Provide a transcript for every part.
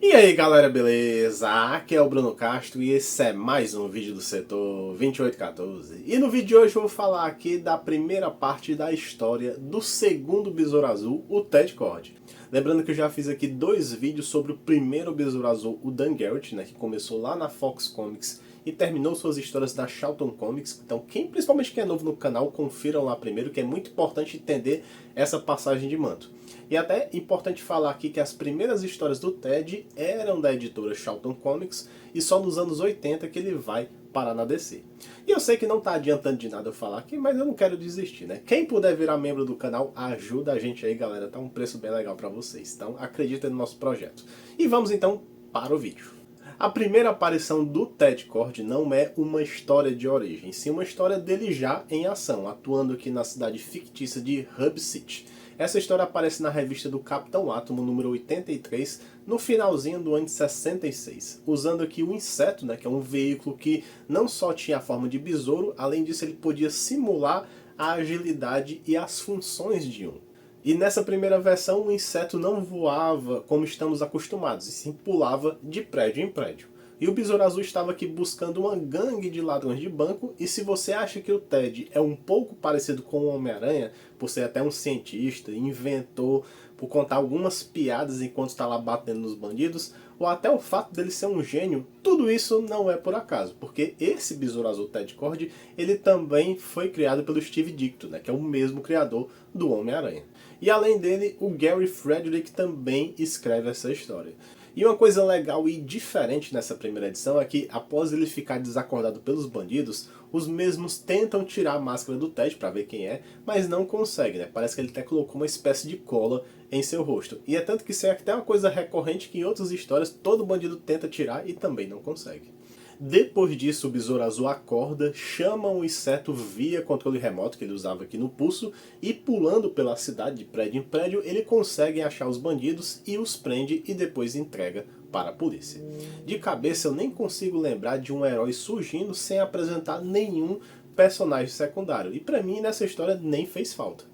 E aí galera, beleza? Aqui é o Bruno Castro e esse é mais um vídeo do setor 2814. E no vídeo de hoje eu vou falar aqui da primeira parte da história do segundo Besouro Azul, o Ted Kord. Lembrando que eu já fiz aqui dois vídeos sobre o primeiro Besouro Azul, o Dan Garrett, né, que começou lá na Fox Comics e terminou suas histórias da Charlton Comics. Então principalmente quem é novo no canal, confiram lá primeiro, que é muito importante entender essa passagem de manto. E até importante falar aqui que as primeiras histórias do Ted eram da editora Charlton Comics e só nos anos 80 que ele vai parar na DC. E eu sei que não está adiantando de nada eu falar aqui, mas eu não quero desistir, né? Quem puder virar membro do canal, ajuda a gente aí, galera. Tá um preço bem legal para vocês. Então acredita no nosso projeto. E vamos então para o vídeo. A primeira aparição do Ted Kord não é uma história de origem, sim uma história dele já em ação, atuando aqui na cidade fictícia de Hub City. Essa história aparece na revista do Capitão Átomo, número 83, no finalzinho do ano de 66, usando aqui o inseto, né, que é um veículo que não só tinha a forma de besouro, além disso ele podia simular a agilidade e as funções de um. E nessa primeira versão o inseto não voava como estamos acostumados, e sim pulava de prédio em prédio. E o Besouro Azul estava aqui buscando uma gangue de ladrões de banco, e se você acha que o Ted é um pouco parecido com o Homem-Aranha, por ser até um cientista, inventor, por contar algumas piadas enquanto está lá batendo nos bandidos, ou até o fato dele ser um gênio, tudo isso não é por acaso, porque esse Besouro Azul Ted Kord, ele também foi criado pelo Steve Ditko, né, que é o mesmo criador do Homem-Aranha. E além dele, o Gary Friedrich também escreve essa história. E uma coisa legal e diferente nessa primeira edição é que, após ele ficar desacordado pelos bandidos, os mesmos tentam tirar a máscara do Ted para ver quem é, mas não conseguem, né? Parece que ele até colocou uma espécie de cola em seu rosto. E é tanto que isso é até uma coisa recorrente que em outras histórias todo bandido tenta tirar e também não consegue. Depois disso, o Besouro Azul acorda, chama o inseto via controle remoto que ele usava aqui no pulso e, pulando pela cidade de prédio em prédio, ele consegue achar os bandidos e os prende e depois entrega para a polícia. De cabeça eu nem consigo lembrar de um herói surgindo sem apresentar nenhum personagem secundário, e para mim nessa história nem fez falta.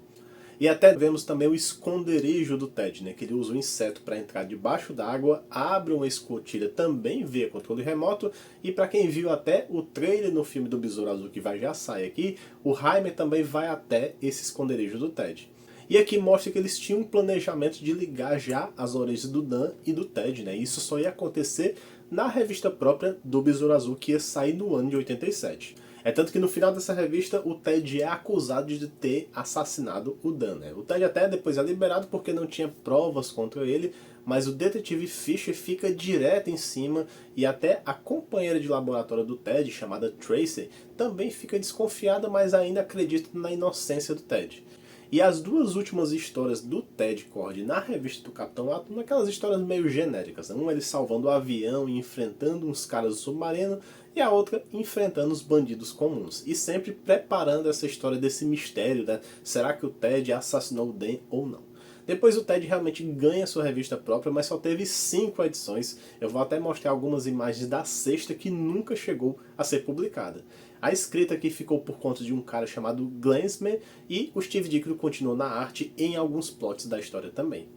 E até vemos também o esconderijo do Ted, né, que ele usa o inseto para entrar debaixo d'água, abre uma escotilha também via controle remoto, e para quem viu até o trailer no filme do Besouro Azul que vai já sair aqui, o Heimer também vai até esse esconderijo do Ted. E aqui mostra que eles tinham um planejamento de ligar já as orelhas do Dan e do Ted, né? Isso só ia acontecer na revista própria do Besouro Azul que ia sair no ano de 87. É tanto que no final dessa revista o Ted é acusado de ter assassinado o Dan, né? O Ted até depois é liberado porque não tinha provas contra ele, mas o detetive Fisher fica direto em cima, e até a companheira de laboratório do Ted, chamada Tracy, também fica desconfiada, mas ainda acredita na inocência do Ted. E as duas últimas histórias do Ted Kord na revista do Capitão Átomo, aquelas histórias meio genéricas, né? Uma ele salvando o avião e enfrentando uns caras do submarino, e a outra enfrentando os bandidos comuns. E sempre preparando essa história desse mistério, né? Será que o Ted assassinou o Dan ou não? Depois o Ted realmente ganha sua revista própria, mas só teve 5 edições. Eu vou até mostrar algumas imagens da sexta que nunca chegou a ser publicada. A escrita aqui ficou por conta de um cara chamado Glansman, e o Steve Ditko continuou na arte em alguns plots da história também.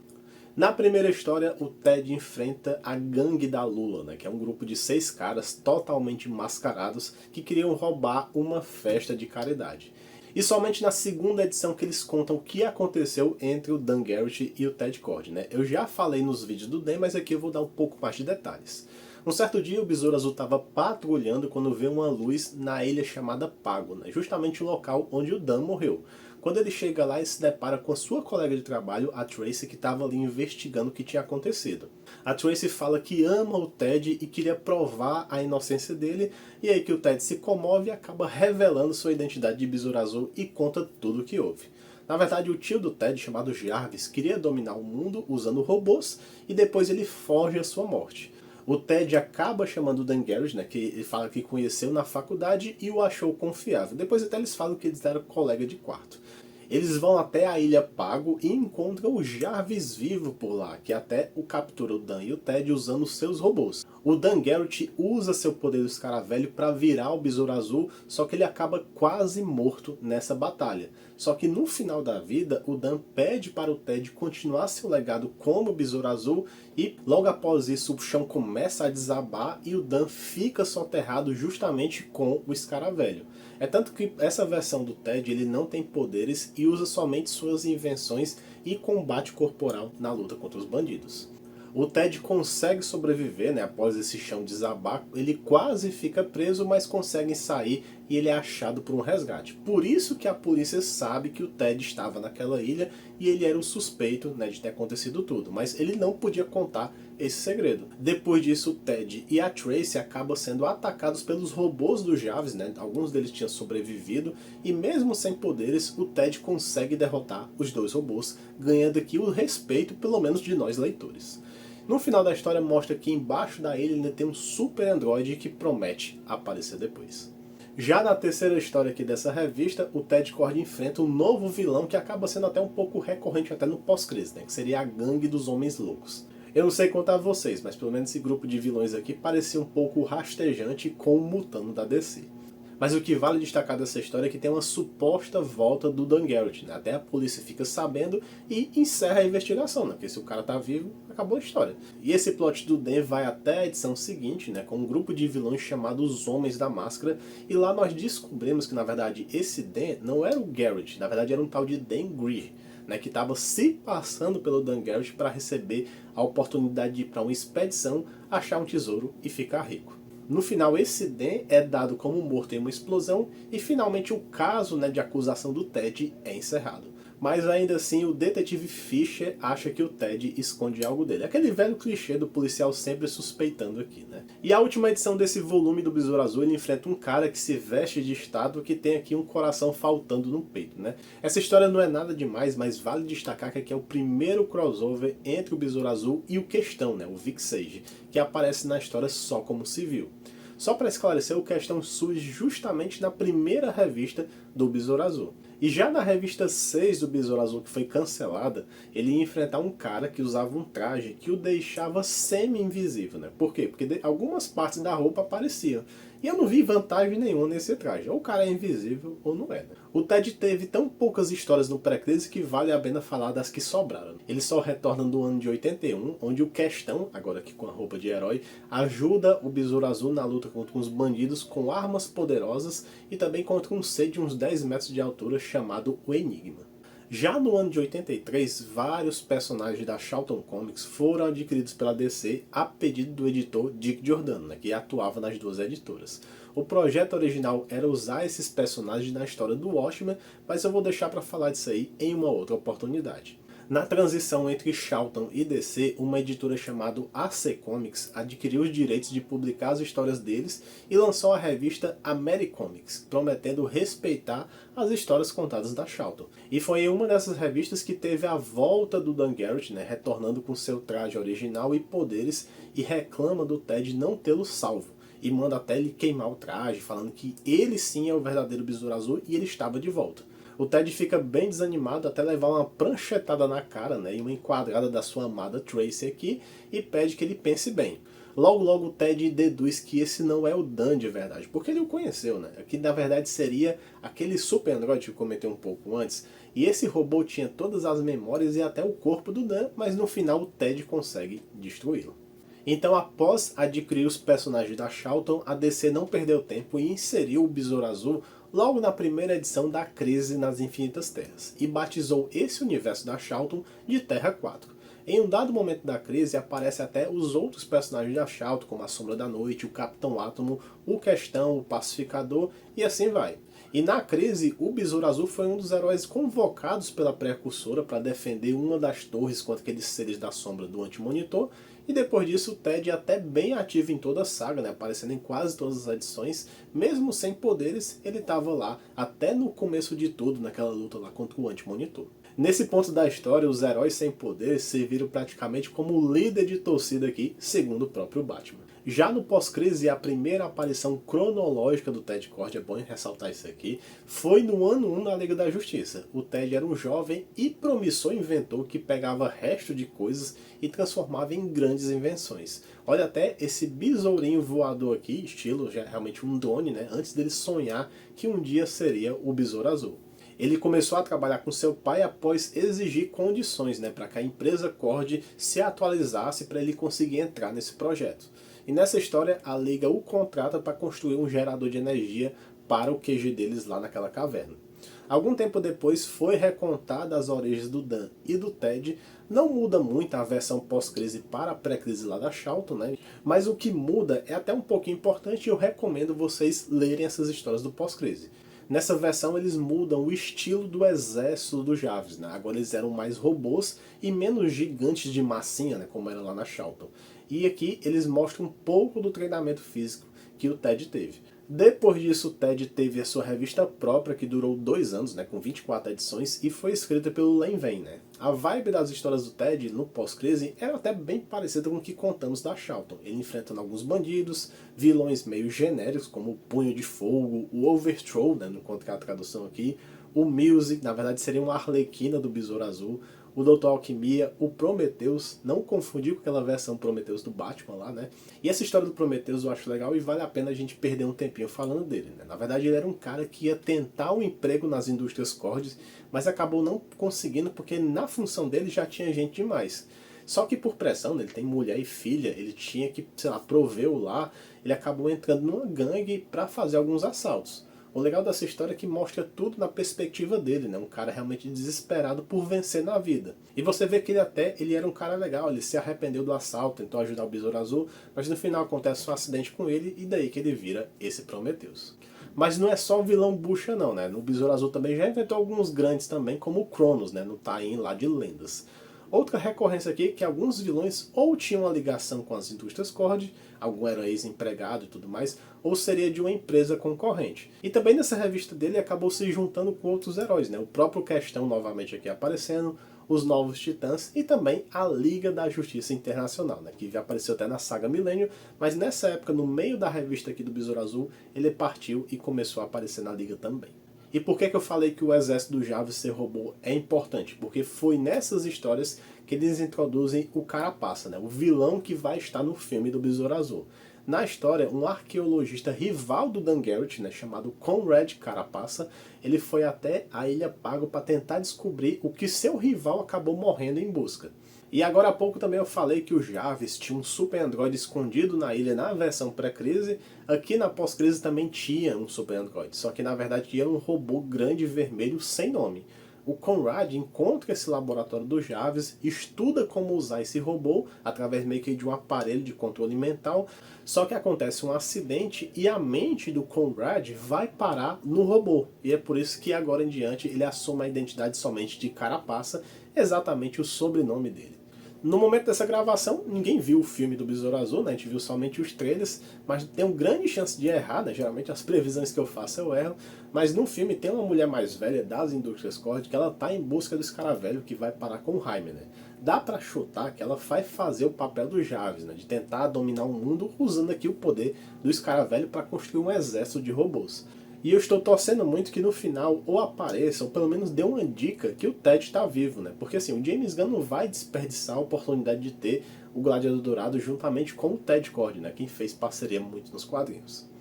Na primeira história, o Ted enfrenta a Gangue da Lula, né, que é um grupo de 6 caras totalmente mascarados que queriam roubar uma festa de caridade. E somente na segunda edição que eles contam o que aconteceu entre o Dan Garrett e o Ted Kord, né? Eu já falei nos vídeos do Dan, mas aqui eu vou dar um pouco mais de detalhes. Um certo dia o Besouro Azul estava patrulhando quando vê uma luz na ilha chamada Pago, né? Justamente o local onde o Dan morreu. Quando ele chega lá, ele se depara com a sua colega de trabalho, a Tracy, que estava ali investigando o que tinha acontecido. A Tracy fala que ama o Ted e queria provar a inocência dele, e aí que o Ted se comove e acaba revelando sua identidade de Besouro Azul e conta tudo o que houve. Na verdade, o tio do Ted, chamado Jarvis, queria dominar o mundo usando robôs, e depois ele foge à sua morte. O Ted acaba chamando o Dan Garrett, né, que ele fala que conheceu na faculdade e o achou confiável. Depois até eles falam que eles eram colega de quarto. Eles vão até a Ilha Pago e encontram o Jarvis vivo por lá, que até o captura o Dan e o Ted usando seus robôs. O Dan Garrett usa seu poder do escaravelho para virar o Besouro Azul, só que ele acaba quase morto nessa batalha. Só que no final da vida, o Dan pede para o Ted continuar seu legado como Besouro Azul, E logo após isso o chão começa a desabar e o Dan fica soterrado justamente com o Escaravelho. É tanto que essa versão do Ted ele não tem poderes e usa somente suas invenções e combate corporal na luta contra os bandidos. O Ted consegue sobreviver, né, após esse chão desabar, ele quase fica preso, mas consegue sair e ele é achado por um resgate. Por isso que a polícia sabe que o Ted estava naquela ilha e ele era o suspeito, né, de ter acontecido tudo, mas ele não podia contar esse segredo. Depois disso, o Ted e a Tracy acabam sendo atacados pelos robôs do Jarvis, né, alguns deles tinham sobrevivido, e mesmo sem poderes, o Ted consegue derrotar os dois robôs, ganhando aqui o respeito, pelo menos de nós leitores. No final da história mostra que embaixo da ilha ainda tem um super androide que promete aparecer depois. Já na terceira história aqui dessa revista, o Ted Kord enfrenta um novo vilão que acaba sendo até um pouco recorrente até no pós-crise, né, que seria a Gangue dos Homens Loucos. Eu não sei quanto a vocês, mas pelo menos esse grupo de vilões aqui parecia um pouco rastejante com o Mutano da DC. Mas o que vale destacar dessa história é que tem uma suposta volta do Dan Garrett, né? Até a polícia fica sabendo e encerra a investigação, né? Porque se o cara tá vivo, acabou a história. E esse plot do Dan vai até a edição seguinte, né? Com um grupo de vilões chamados Os Homens da Máscara, e lá nós descobrimos que na verdade esse Dan não era o Garrett, na verdade era um tal de Dan Greer, né, que estava se passando pelo Dan Garrett para receber a oportunidade de ir para uma expedição, achar um tesouro e ficar rico. No final, esse Dan é dado como morto em uma explosão e finalmente o caso, né, de acusação do Ted é encerrado. Mas ainda assim o detetive Fisher acha que o Ted esconde algo dele. Aquele velho clichê do policial sempre suspeitando aqui, né? E a última edição desse volume do Besouro Azul, ele enfrenta um cara que se veste de estátua que tem aqui um coração faltando no peito, né? Essa história não é nada demais, mas vale destacar que aqui é o primeiro crossover entre o Besouro Azul e o Questão, né? O Vic Sage, que aparece na história só como civil. Só para esclarecer, o Questão surge justamente na primeira revista do Besouro Azul. E já na revista 6 do Besouro Azul, que foi cancelada, ele ia enfrentar um cara que usava um traje que o deixava semi-invisível, né? Por quê? Porque algumas partes da roupa apareciam. E eu não vi vantagem nenhuma nesse traje. Ou o cara é invisível ou não é, né? O Ted teve tão poucas histórias no pré-crise que vale a pena falar das que sobraram. Ele só retorna do ano de 81, onde o Questão, agora aqui com a roupa de herói, ajuda o Besouro Azul na luta contra uns bandidos com armas poderosas e também contra um ser de uns 10 metros de altura chamado o Enigma. Já no ano de 83, vários personagens da Charlton Comics foram adquiridos pela DC a pedido do editor Dick Giordano, né, que atuava nas duas editoras. O projeto original era usar esses personagens na história do Watchmen, mas eu vou deixar para falar disso aí em uma outra oportunidade. Na transição entre Charlton e DC, uma editora chamada AC Comics adquiriu os direitos de publicar as histórias deles e lançou a revista Americomics, prometendo respeitar as histórias contadas da Charlton. E foi em uma dessas revistas que teve a volta do Dan Garrett, né, retornando com seu traje original e poderes, e reclama do Ted não tê-lo salvo. E manda até ele queimar o traje, falando que ele sim é o verdadeiro Besouro Azul e ele estava de volta. O Ted fica bem desanimado até levar uma pranchetada na cara, né, e uma enquadrada da sua amada Tracy aqui, e pede que ele pense bem. Logo logo o Ted deduz que esse não é o Dan de verdade, porque ele o conheceu, né? Que na verdade seria aquele super androide que eu comentei um pouco antes, e esse robô tinha todas as memórias e até o corpo do Dan, mas no final o Ted consegue destruí-lo. Então, após adquirir os personagens da Charlton, a DC não perdeu tempo e inseriu o Besouro Azul logo na primeira edição da Crise nas Infinitas Terras, e batizou esse universo da Charlton de Terra 4. Em um dado momento da crise, aparecem até os outros personagens da Charlton, como a Sombra da Noite, o Capitão Átomo, o Questão, o Pacificador, e assim vai. E na crise, o Besouro Azul foi um dos heróis convocados pela Precursora para defender uma das torres contra aqueles seres da sombra do Antimonitor, e depois disso o Ted é até bem ativo em toda a saga, né, aparecendo em quase todas as edições, mesmo sem poderes, ele estava lá até no começo de tudo, naquela luta lá contra o Antimonitor. Nesse ponto da história, os heróis sem poderes serviram praticamente como líder de torcida aqui, segundo o próprio Batman. Já no pós-crise, a primeira aparição cronológica do Ted Kord, é bom ressaltar isso aqui, foi no ano 1 na Liga da Justiça. O Ted era um jovem e promissor inventor que pegava resto de coisas e transformava em grandes invenções. Olha até esse besourinho voador aqui, estilo já realmente um drone, né, antes dele sonhar que um dia seria o Besouro Azul. Ele começou a trabalhar com seu pai após exigir condições, né, para que a empresa Cord se atualizasse para ele conseguir entrar nesse projeto. E nessa história, a Liga o contrata para construir um gerador de energia para o QG deles lá naquela caverna. Algum tempo depois foi recontada as origens do Dan e do Ted. Não muda muito a versão pós-crise para a pré-crise lá da Charlton, né? Mas o que muda é até um pouquinho importante e eu recomendo vocês lerem essas histórias do pós-crise. Nessa versão eles mudam o estilo do exército do Jarvis, né? Agora eles eram mais robôs e menos gigantes de massinha, né? Como era lá na Charlton. E aqui eles mostram um pouco do treinamento físico que o Ted teve. Depois disso, o Ted teve a sua revista própria, que durou 2 anos, né, com 24 edições, e foi escrita pelo Len Wein, né. A vibe das histórias do Ted no pós-crise era até bem parecida com o que contamos da Charlton. Ele enfrentando alguns bandidos, vilões meio genéricos, como o Punho de Fogo, o Overthrow, né, não conto a tradução aqui, o Music, na verdade seria uma Arlequina do Besouro Azul, o Dr. Alquimia, o Prometheus, não confundir com aquela versão Prometheus do Batman lá, né? E essa história do Prometheus eu acho legal e vale a pena a gente perder um tempinho falando dele, né? Na verdade ele era um cara que ia tentar um emprego nas indústrias Cordes, mas acabou não conseguindo porque na função dele já tinha gente demais. Só que por pressão, né, ele tem mulher e filha, ele tinha que, sei lá, prover o lar, ele acabou entrando numa gangue para fazer alguns assaltos. O legal dessa história é que mostra tudo na perspectiva dele, né? Um cara realmente desesperado por vencer na vida. E você vê que ele era um cara legal, ele se arrependeu do assalto, tentou ajudar o Besouro Azul, mas no final acontece um acidente com ele e daí que ele vira esse Prometheus. Mas não é só o vilão bucha não, né? No Besouro Azul também já inventou alguns grandes também, como o Cronos, né? No tie-in lá de Lendas. Outra recorrência aqui é que alguns vilões ou tinham uma ligação com as indústrias Cord, algum era ex-empregado e tudo mais, ou seria de uma empresa concorrente. E também nessa revista dele acabou se juntando com outros heróis, né? O próprio Questão novamente aqui aparecendo, os Novos Titãs e também a Liga da Justiça Internacional, né? Que já apareceu até na saga Milênio, mas nessa época, no meio da revista aqui do Besouro Azul, ele partiu e começou a aparecer na Liga também. E por que eu falei que o exército do Jarvis ser robô é importante? Porque foi nessas histórias que eles introduzem o Carapaça, né? O vilão que vai estar no filme do Besouro Azul. Na história, um arqueologista rival do Dan Garrett, né, chamado Conrad Carapaça, ele foi até a Ilha Pago para tentar descobrir o que seu rival acabou morrendo em busca. E agora há pouco também eu falei que o Jarvis tinha um super androide escondido na ilha na versão pré-crise. Aqui na pós-crise também tinha um super androide, só que na verdade era um robô grande vermelho sem nome. O Conrad encontra esse laboratório do Jarvis, estuda como usar esse robô através meio que de um aparelho de controle mental, só que acontece um acidente e a mente do Conrad vai parar no robô. E é por isso que agora em diante ele assume a identidade somente de Carapaça, exatamente o sobrenome dele. No momento dessa gravação, ninguém viu o filme do Besouro Azul, né? A gente viu somente os trailers, mas tem uma grande chance de errar, né? Geralmente as previsões que eu faço eu erro, mas no filme tem uma mulher mais velha das indústrias Cord que ela tá em busca do escaravelho que vai parar com o Jaime, né? Dá pra chutar que ela vai fazer o papel do Jarvis, né? De tentar dominar o mundo usando aqui o poder do escaravelho para construir um exército de robôs. E eu estou torcendo muito que no final ou apareça, ou pelo menos dê uma dica que o Ted está vivo, né? Porque assim, o James Gunn não vai desperdiçar a oportunidade de ter o Gladiador Dourado juntamente com o Ted Kord, né? Quem fez parceria muito nos quadrinhos.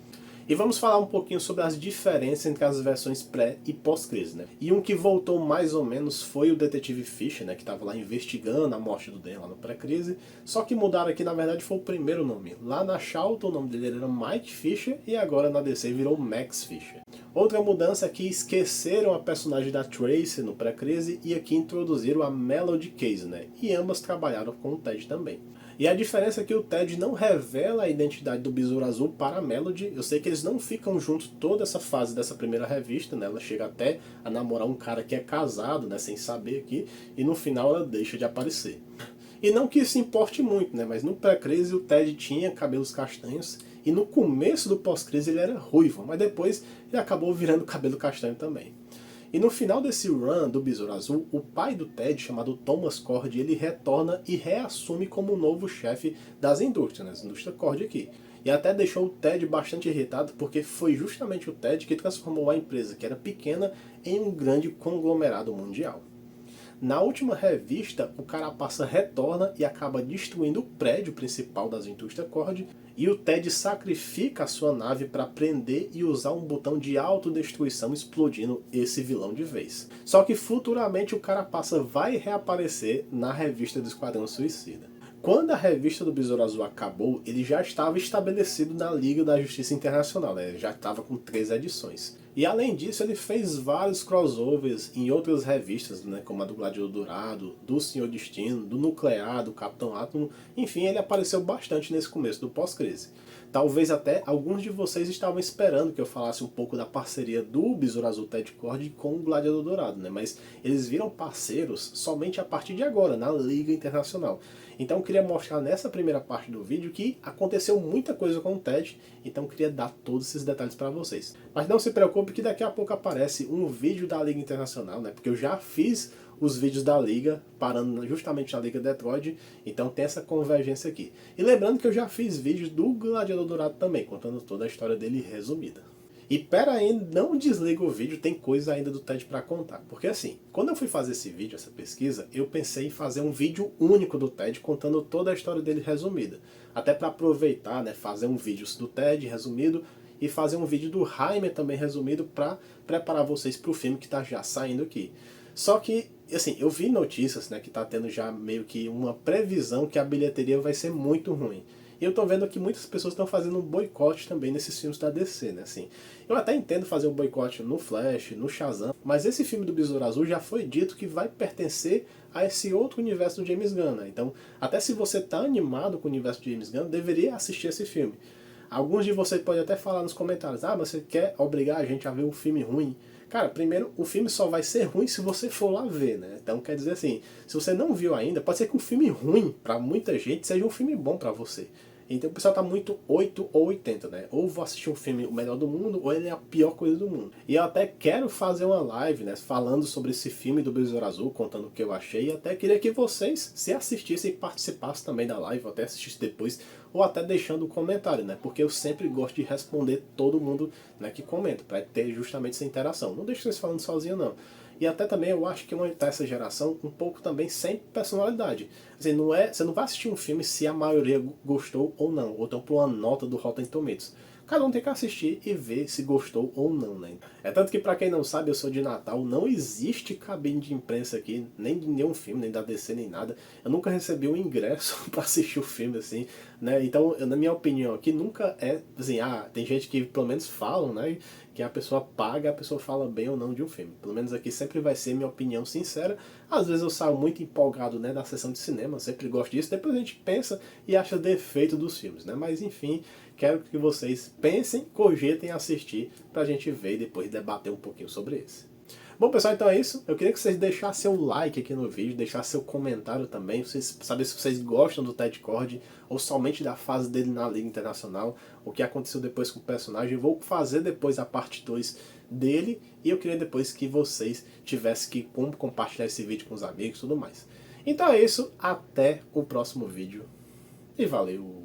E vamos falar um pouquinho sobre as diferenças entre as versões pré e pós-crise, né? E um que voltou mais ou menos foi o Detetive Fisher, né? Que estava lá investigando a morte do Dan lá no pré-crise. Só que mudaram aqui, na verdade, foi o primeiro nome. Lá na Charlton, o nome dele era Mike Fisher e agora na DC virou Max Fisher. Outra mudança é que esqueceram a personagem da Tracy no pré-crise e aqui introduziram a Melody Case, né? E ambas trabalharam com o Ted também. E a diferença é que o Ted não revela a identidade do Besouro Azul para a Melody. Eu sei que eles não ficam juntos toda essa fase dessa primeira revista, né? Ela chega até a namorar um cara que é casado, né? Sem saber aqui, e no final ela deixa de aparecer. E não que isso importe muito, né? Mas no pré-crise o Ted tinha cabelos castanhos, e no começo do pós-crise ele era ruivo, mas depois ele acabou virando cabelo castanho também. E no final desse run do Besouro Azul, o pai do Ted, chamado Thomas Cord, ele retorna e reassume como o novo chefe das indústrias, né? As indústrias Cord aqui. E até deixou o Ted bastante irritado, porque foi justamente o Ted que transformou a empresa, que era pequena, em um grande conglomerado mundial. Na última revista, o Carapaça retorna e acaba destruindo o prédio principal das indústrias Cord, e o Ted sacrifica a sua nave para prender e usar um botão de autodestruição, explodindo esse vilão de vez. Só que futuramente o Carapaça vai reaparecer na revista do Esquadrão Suicida. Quando a revista do Besouro Azul acabou, ele já estava estabelecido na Liga da Justiça Internacional, né? Ele já estava com 3 edições. E além disso, ele fez vários crossovers em outras revistas, né? Como a do Gladiador Dourado, do Senhor Destino, do Nuclear, do Capitão Átomo. Enfim, ele apareceu bastante nesse começo do pós-crise. Talvez até alguns de vocês estavam esperando que eu falasse um pouco da parceria do Besouro Azul Ted Cord com o Gladiador Dourado, né? Mas eles viram parceiros somente a partir de agora, na Liga Internacional. Então eu queria mostrar nessa primeira parte do vídeo que aconteceu muita coisa com o Ted, então eu queria dar todos esses detalhes para vocês. Mas não se preocupe que daqui a pouco aparece um vídeo da Liga Internacional, né? Porque eu já fiz os vídeos da Liga, parando justamente na Liga Detroit, então tem essa convergência aqui. E lembrando que eu já fiz vídeos do Gladiador Dourado também, contando toda a história dele resumida. E pera aí, não desliga o vídeo, tem coisa ainda do Ted pra contar. Porque assim, quando eu fui fazer esse vídeo, essa pesquisa, eu pensei em fazer um vídeo único do Ted, contando toda a história dele resumida. Até pra aproveitar, né, fazer um vídeo do Ted resumido e fazer um vídeo do Jaime também resumido pra preparar vocês pro filme que tá já saindo aqui. Só que, assim, eu vi notícias, né, que tá tendo já meio que uma previsão que a bilheteria vai ser muito ruim. E eu tô vendo que muitas pessoas estão fazendo um boicote também nesses filmes da DC, né, assim. Eu até entendo fazer um boicote no Flash, no Shazam, mas esse filme do Besouro Azul já foi dito que vai pertencer a esse outro universo do James Gunn, né? Então, até se você tá animado com o universo do James Gunn, deveria assistir esse filme. Alguns de vocês podem até falar nos comentários, ah, você quer obrigar a gente a ver um filme ruim? Cara, primeiro, o filme só vai ser ruim se você for lá ver, né? Então, quer dizer assim, se você não viu ainda, pode ser que um filme ruim, pra muita gente, seja um filme bom pra você. Então o pessoal tá muito 8 ou 80, né? Ou vou assistir um filme o melhor do mundo, ou ele é a pior coisa do mundo. E eu até quero fazer uma live, né? Falando sobre esse filme do Besouro Azul, contando o que eu achei. E até queria que vocês, se assistissem e participassem também da live, ou até assistissem depois, ou até deixando um comentário, né? Porque eu sempre gosto de responder todo mundo, né, que comenta, pra ter justamente essa interação. Não deixe vocês falando sozinho, não. E até também eu acho que tá essa geração um pouco também sem personalidade. Assim, você não vai assistir um filme se a maioria gostou ou não, ou então por uma nota do Rotten Tomatoes. Cada um tem que assistir e ver se gostou ou não, né? É tanto que, pra quem não sabe, eu sou de Natal, não existe cabine de imprensa aqui, nem de nenhum filme, nem da DC, nem nada. Eu nunca recebi um ingresso pra assistir o filme, assim, né? Então, na minha opinião aqui, nunca é, assim, tem gente que pelo menos falam, né, que a pessoa paga, a pessoa fala bem ou não de um filme. Pelo menos aqui sempre vai ser minha opinião sincera. Às vezes eu saio muito empolgado, né, da sessão de cinema, sempre gosto disso, depois a gente pensa e acha defeito dos filmes, né? Mas enfim, quero que vocês pensem, cogitem assistir pra gente ver e depois debater um pouquinho sobre esse. Bom, pessoal, então é isso. Eu queria que vocês deixassem o like aqui no vídeo, deixassem seu comentário também, vocês saber se vocês gostam do Ted Cord ou somente da fase dele na Liga Internacional, o que aconteceu depois com o personagem. Eu vou fazer depois a parte 2 dele e eu queria depois que vocês tivessem que compartilhar esse vídeo com os amigos e tudo mais. Então é isso, até o próximo vídeo e valeu!